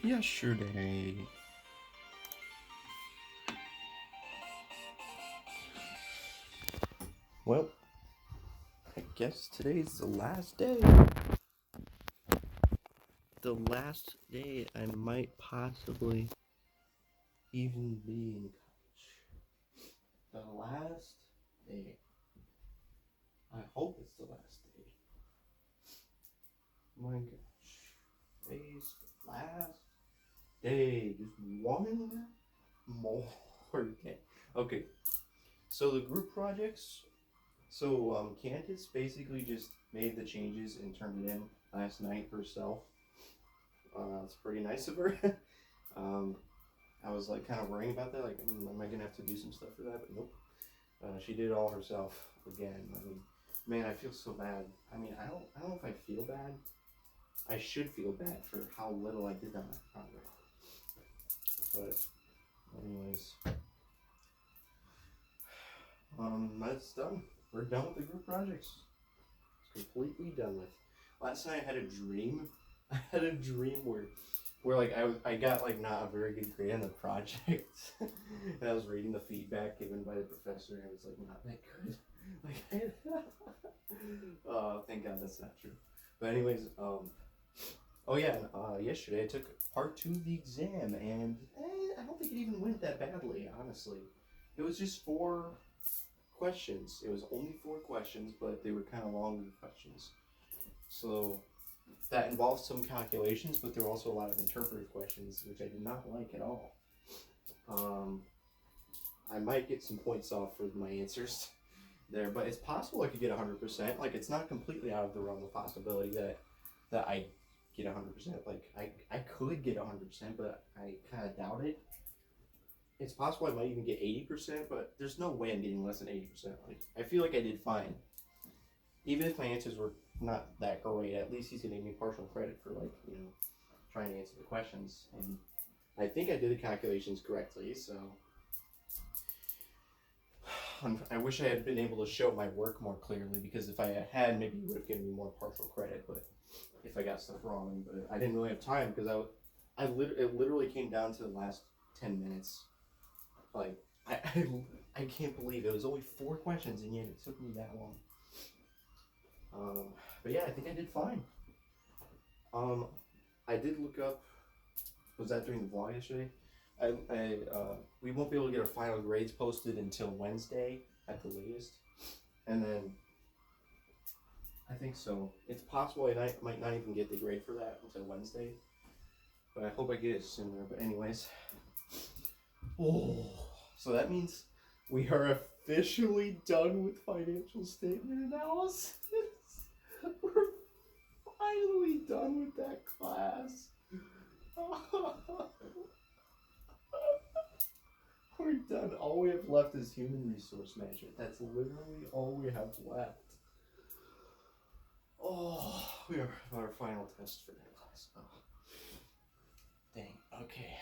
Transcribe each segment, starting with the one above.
Yesterday. Well, I guess today's the last day. The last day I might possibly even be in college. The last day. I hope it's the last day. My gosh. Today's the last day. Just one more day. Okay. So the group projects. So Candace basically just made the changes and turned it in last night herself. It's pretty nice of her. um, I was like kind of worrying about that. Like, am I gonna have to do some stuff for that? But nope. She did it all herself again. I mean, man, I feel so bad. I mean, I don't know if I feel bad. I should feel bad for how little I did on that project. But, anyways, that's done. We're done with the group projects. It's completely done with. Last night I had a dream. I had a dream where like I got like not a very good grade on the project. And I was reading the feedback given by the professor and it was like not that good. Like thank God that's not true. But anyways, oh yeah, yesterday I took part 2 of the exam and I don't think it even went that badly, honestly. It was just 4 questions. It was only 4 questions, but they were kind of longer questions. So that involved some calculations, but there were also a lot of interpretive questions, which I did not like at all. I might get some points off for my answers there, but it's possible I could get 100%. Like, it's not completely out of the realm of possibility that I get 100%. Like, I could get 100%, but I kind of doubt it. It's possible I might even get 80%, but there's no way I'm getting less than 80%. Like, I feel like I did fine. Even if my answers were not that great, at least he's gonna give me partial credit for, like, you know, trying to answer the questions. And I think I did the calculations correctly, so I wish I had been able to show my work more clearly, because if I had, maybe he would have given me more partial credit. But if I got stuff wrong, but I didn't really have time because it literally came down to the last 10 minutes. Like, I can't believe it was only 4 questions and yet it took me that long. But yeah, I think I did fine. I did look up. Was that during the vlog yesterday? We won't be able to get our final grades posted until Wednesday at the latest, and then I think so. It's possible I might not even get the grade for that until Wednesday, but I hope I get it sooner. But anyways, so that means we are officially done with financial statement analysis. We're finally done with that class. We're done. All we have left is human resource management. That's literally all we have left. Oh, we are our final test for that class. Oh. Dang. Okay.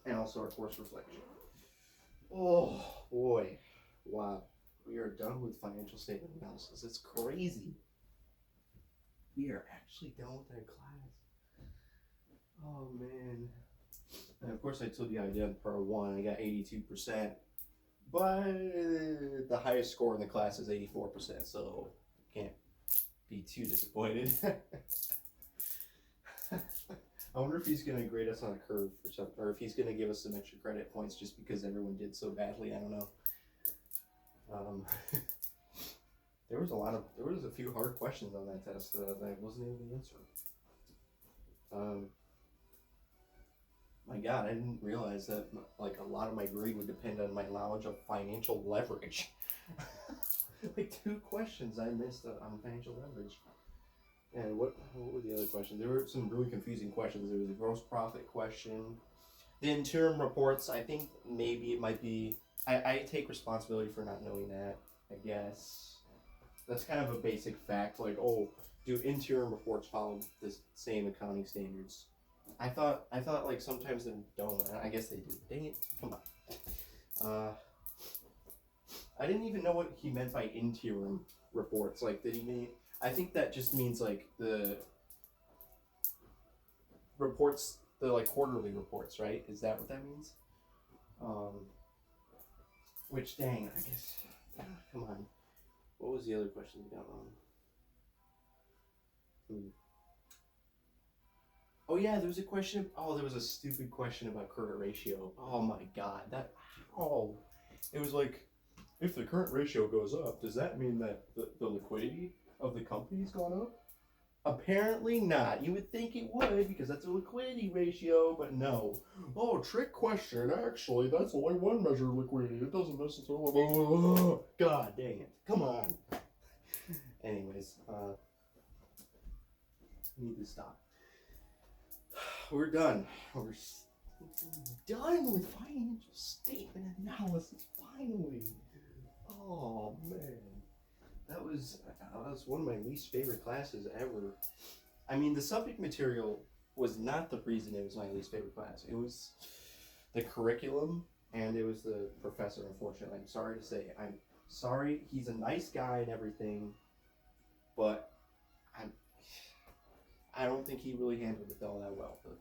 And also our course reflection. Oh boy. Wow. We are done with financial statement analysis. It's crazy. We are actually done with that class. Oh man. And of course I told you I did part 1. I got 82%. But the highest score in the class is 84%, so can't be too disappointed. I wonder if he's gonna grade us on a curve or something, or if he's gonna give us some extra credit points just because everyone did so badly. I don't know. There was a few hard questions on that test that I wasn't able to answer. My God, I didn't realize that like a lot of my grade would depend on my knowledge of financial leverage. Like 2 questions I missed on financial leverage. And what were the other questions? There were some really confusing questions. There was a gross profit question. The interim reports, I think maybe it might be. I take responsibility for not knowing that, I guess. That's kind of a basic fact. Like, oh, do interim reports follow the same accounting standards? I thought like sometimes they don't. I guess they do. Dang it! Come on. I didn't even know what he meant by interim reports. Like, did he mean? I think that just means like the reports, the like quarterly reports, right? Is that what that means? Which dang, I guess. Come on. What was the other question we got wrong? Oh yeah, there was a question. Oh, there was a stupid question about current ratio. Oh my god, that. Oh, it was like, if the current ratio goes up, does that mean that the liquidity of the company's gone up? Apparently not. You would think it would because that's a liquidity ratio, but no. Oh, trick question. Actually, that's only one measure of liquidity. It doesn't necessarily. God dang it. Come on. Anyways, need to stop. We're done. We're done with financial statement analysis. Finally. Oh man. That was one of my least favorite classes ever. I mean, the subject material was not the reason it was my least favorite class. It was the curriculum and it was the professor, unfortunately. I'm sorry to say. I'm sorry. He's a nice guy and everything, but I don't think he really handled it all that well. But,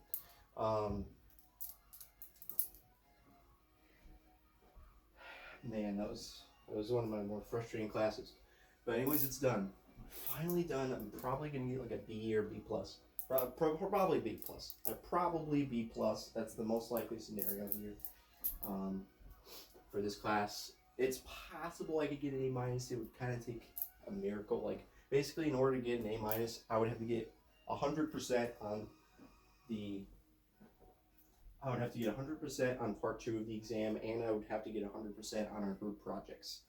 man, that was one of my more frustrating classes. But anyways, it's done. Finally done. I'm probably gonna get like a B or B plus. Probably B plus. Probably B plus. That's the most likely scenario here. For this class, it's possible I could get an A minus. It would kind of take a miracle. Like basically, in order to get an A minus, I would have to get 100% on the. I would have to get 100% on part 2 of the exam, and I would have to get 100% on our group projects.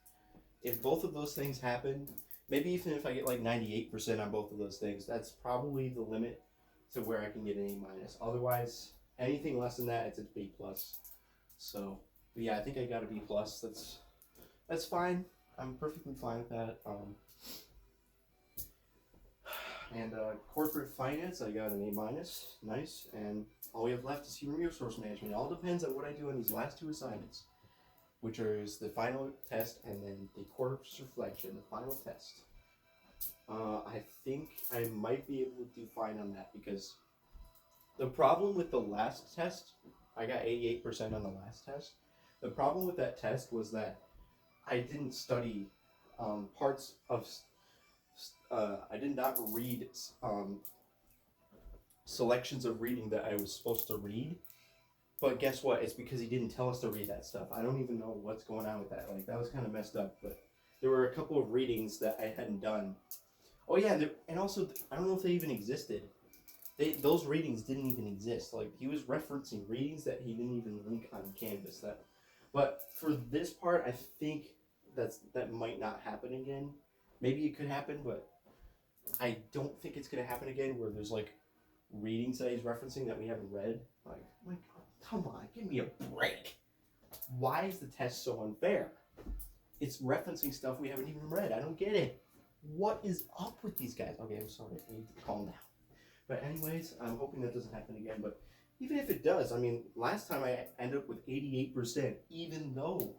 If both of those things happen, maybe even if I get like 98% on both of those things, that's probably the limit to where I can get an A minus. Otherwise, anything less than that, it's a B plus. So, but yeah, I think I got a B plus. That's fine. I'm perfectly fine with that. And corporate finance, I got an A minus. Nice. And all we have left is human resource management. It all depends on what I do on these last 2 assignments, which is the final test and then the course reflection, the final test. I think I might be able to do fine on that because the problem with the last test, I got 88% on the last test. The problem with that test was that I didn't study parts of, I did not read selections of reading that I was supposed to read. But guess what? It's because he didn't tell us to read that stuff. I don't even know what's going on with that. Like, that was kind of messed up. But there were a couple of readings that I hadn't done. Oh, yeah. And also, I don't know if they even existed. Those readings didn't even exist. Like, he was referencing readings that he didn't even link on Canvas. But for this part, I think that might not happen again. Maybe it could happen, but I don't think it's going to happen again where there's, like, readings that he's referencing that we haven't read. Like, oh my God, come on, give me a break. Why is the test so unfair? It's referencing stuff we haven't even read. I don't get it. What is up with these guys? Okay, I'm sorry. I need to calm down. But anyways, I'm hoping that doesn't happen again. But even if it does, I mean, last time I ended up with 88%, even though,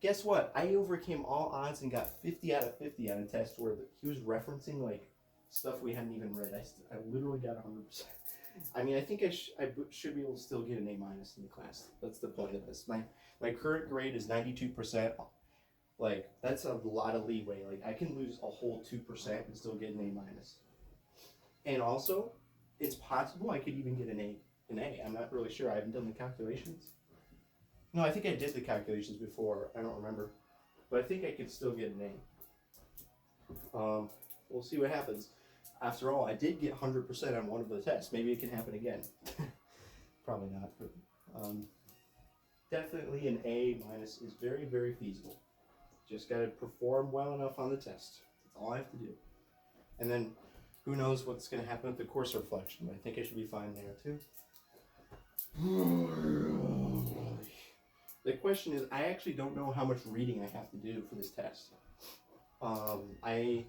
guess what? I overcame all odds and got 50 out of 50 on a test where he was referencing, like, stuff we hadn't even read. I literally got 100%. I mean, I think I should be able to still get an A minus in the class. That's the point of this. My current grade is 92%. Like, that's a lot of leeway. Like, I can lose a whole 2% and still get an A minus. And also, it's possible I could even get an A. I'm not really sure. I haven't done the calculations. No, I think I did the calculations before. I don't remember. But I think I could still get an A. We'll see what happens. After all, I did get 100% on one of the tests. Maybe it can happen again. Probably not. But, definitely an A minus is very, very feasible. Just got to perform well enough on the test. That's all I have to do. And then who knows what's going to happen with the course reflection. I think I should be fine there too. The question is, I actually don't know how much reading I have to do for this test. I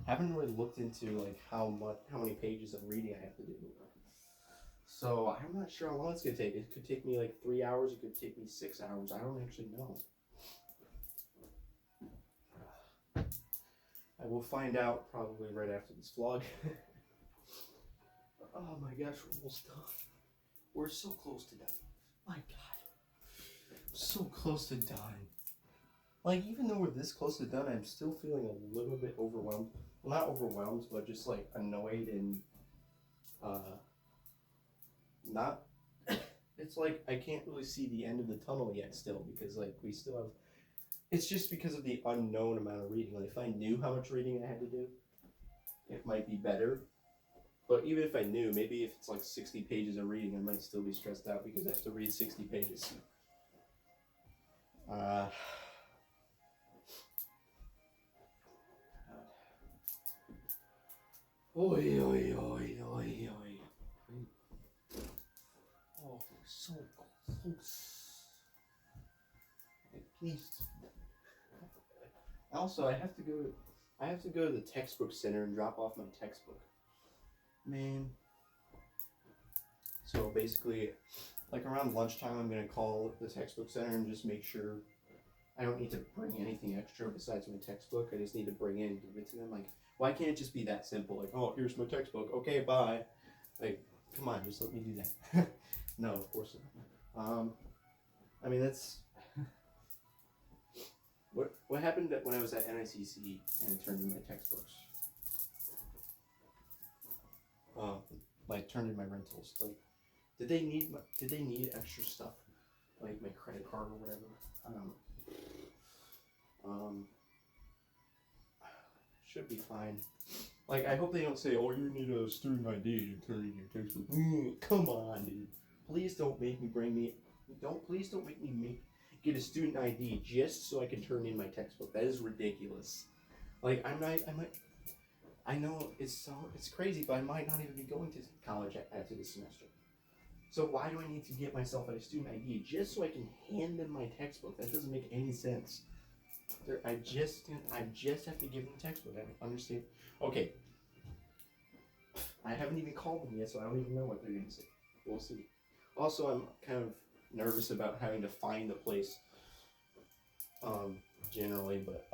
haven't really looked into like how many pages of reading I have to do. So I'm not sure how long it's gonna take. It could take me like 3 hours. It could take me 6 hours. I don't actually know. I will find out probably right after this vlog. Oh my gosh, we're almost done. We're so close to done. My God. So close to done. Like, even though we're this close to done, I'm still feeling a little bit overwhelmed. Well, not overwhelmed, but just like annoyed and not. It's like I can't really see the end of the tunnel yet still, because like we still have. It's just because of the unknown amount of reading. Like, if I knew how much reading I had to do, it might be better. But even if I knew, maybe if it's like 60 pages of reading, I might still be stressed out because I have to read 60 pages. Oi, oi, oi, oi, oi. Oh, so close. Please. Also, I have to go to the textbook center and drop off my textbook. Man. So basically, like around lunchtime, I'm gonna call the textbook center and just make sure I don't need to bring anything extra besides my textbook. I just need to bring in and give it to them. Like, why can't it just be that simple? Like, oh, here's my textbook. Okay, bye. Like, come on, just let me do that. No, of course not. I mean, that's what happened when I was at NICC and I turned in my textbooks. Like turned in my rentals. Like, did they need extra stuff, like my credit card or whatever? I don't know. Should be fine. Like, I hope they don't say, "Oh, you need a student ID to turn in your textbook." Come on, dude. Please don't make me Please don't make me get a student ID just so I can turn in my textbook. That is ridiculous. Like, I know it's crazy, but I might not even be going to college after this semester. So why do I need to get myself a student ID just so I can hand them my textbook? That doesn't make any sense. I just have to give them the textbook. I don't understand. Okay. I haven't even called them yet, so I don't even know what they're going to say. We'll see. Also, I'm kind of nervous about having to find the place, generally, but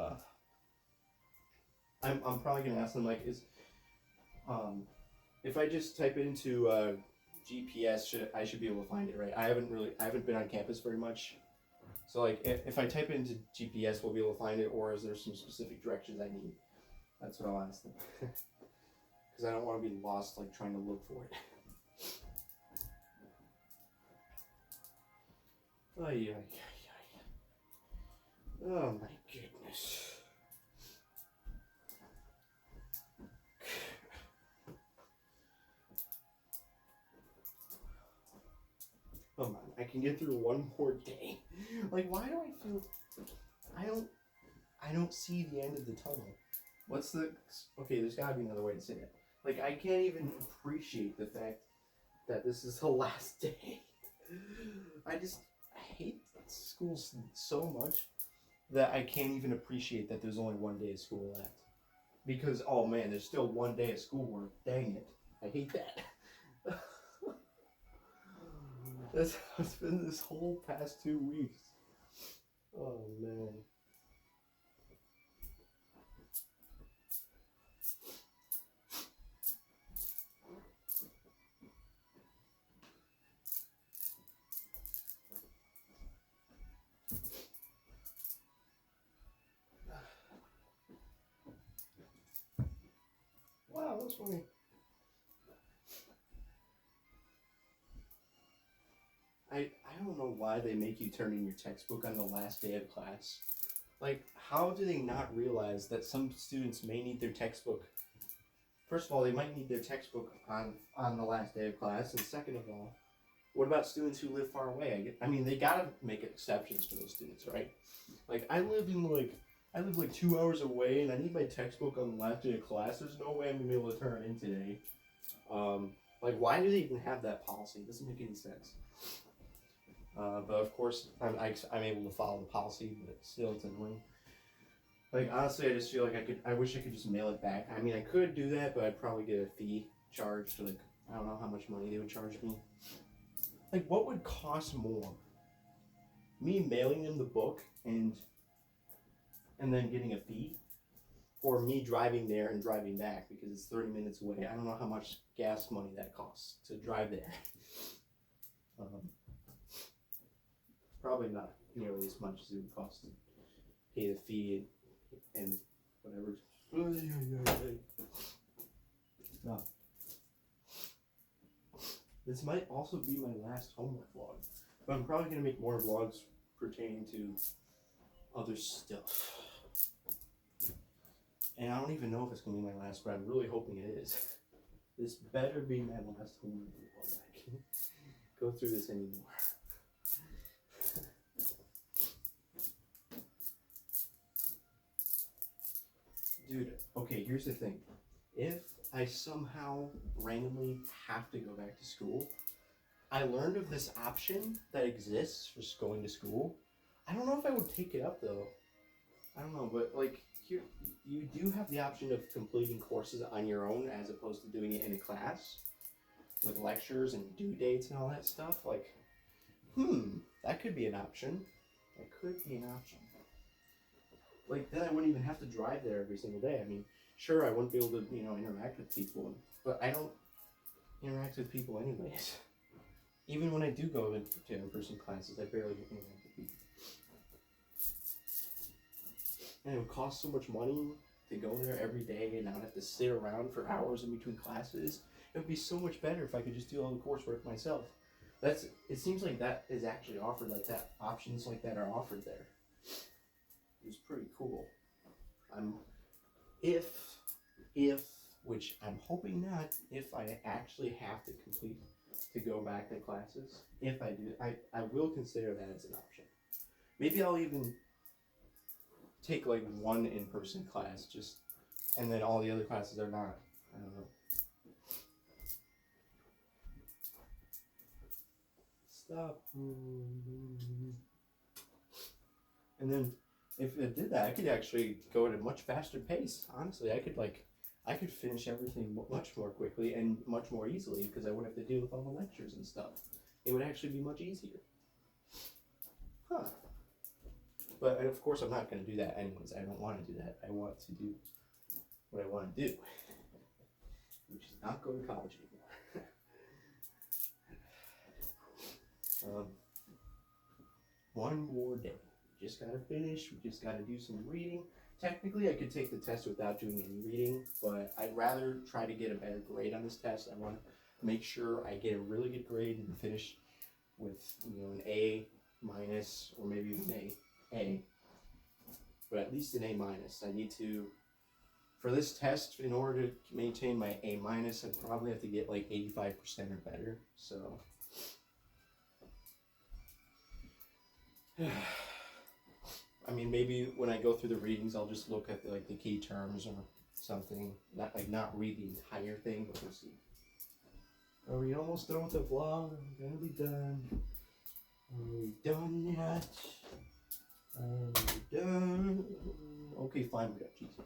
I'm probably going to ask them, like, if I just type it into GPS, I should be able to find it, right? I haven't been on campus very much. So, like, if I type it into GPS, we'll be able to find it, or is there some specific directions I need? That's what I'll ask them. Because I don't want to be lost, like, trying to look for it. Ay, ay, ay, ay. Oh, my goodness. Come on, I can get through one more day. Like, why do I feel... I don't see the end of the tunnel. Okay, there's gotta be another way to say that. Like, I can't even appreciate the fact that this is the last day. I hate school so much that I can't even appreciate that there's only one day of school left. Because, oh man, there's still one day of schoolwork. Dang it. I hate that. That's how it's been this whole past 2 weeks. Oh man. Wow, that's funny. I don't know why they make you turn in your textbook on the last day of class. Like, how do they not realize that some students may need their textbook? First of all, they might need their textbook on the last day of class, and second of all, what about students who live far away? I mean, they gotta make exceptions for those students, right? Like, I live 2 hours away, and I need my textbook on the last day of class. There's no way I'm gonna be able to turn it in today. Like, why do they even have that policy? It doesn't make any sense. But of course, I'm able to follow the policy, but still, it's annoying. Like, honestly, I just feel like I wish I could just mail it back. I mean, I could do that, but I'd probably get a fee charged. Like, I don't know how much money they would charge me. Like, what would cost more? Me mailing them the book and then getting a fee? for me driving there and driving back because it's 30 minutes away. I don't know how much gas money that costs to drive there. Probably not nearly as much as it would cost to pay the fee and whatever. No. This might also be my last homework vlog, but I'm probably gonna make more vlogs pertaining to other stuff. And I don't even know if it's gonna be my last, but I'm really hoping it is. This better be my last homework vlog. I can't go through this anymore. Dude, okay, here's the thing. If I somehow randomly have to go back to school, I learned of this option that exists for going to school. I don't know if I would take it up though. I don't know, but like here, you do have the option of completing courses on your own as opposed to doing it in a class with lectures and due dates and all that stuff. Like, that could be an option. That could be an option. Like, then I wouldn't even have to drive there every single day. I mean, sure, I wouldn't be able to, interact with people, but I don't interact with people anyways. Even when I do go to in-person classes, I barely interact with people. And it would cost so much money to go there every day and not have to sit around for hours in between classes. It would be so much better if I could just do all the coursework myself. It seems like that is actually offered like that. Options like that are offered there. It's pretty cool. Which I'm hoping not, if I actually have to go back to classes, if I do, I will consider that as an option. Maybe I'll even take like one in-person class and then all the other classes are not. I don't know. Stop. And then if it did that, I could actually go at a much faster pace. Honestly, I could finish everything much more quickly and much more easily because I wouldn't have to deal with all the lectures and stuff. It would actually be much easier. Huh. But of course, I'm not going to do that anyways. I don't want to do that. I want to do what I want to do, which is not go to college anymore. One more day. We just got to finish. We just got to do some reading. Technically, I could take the test without doing any reading, but I'd rather try to get a better grade on this test. I want to make sure I get a really good grade and finish with an A minus or maybe even A, but at least an A minus. I need to, for this test, in order to maintain my A minus, I'd probably have to get like 85% or better. So, I mean, maybe when I go through the readings, I'll just look at the key terms or something. Not read the entire thing, but we'll see. Are we almost done with the vlog? We're gonna be done. Are we done yet? Are we done? Okay, fine, we got cheese.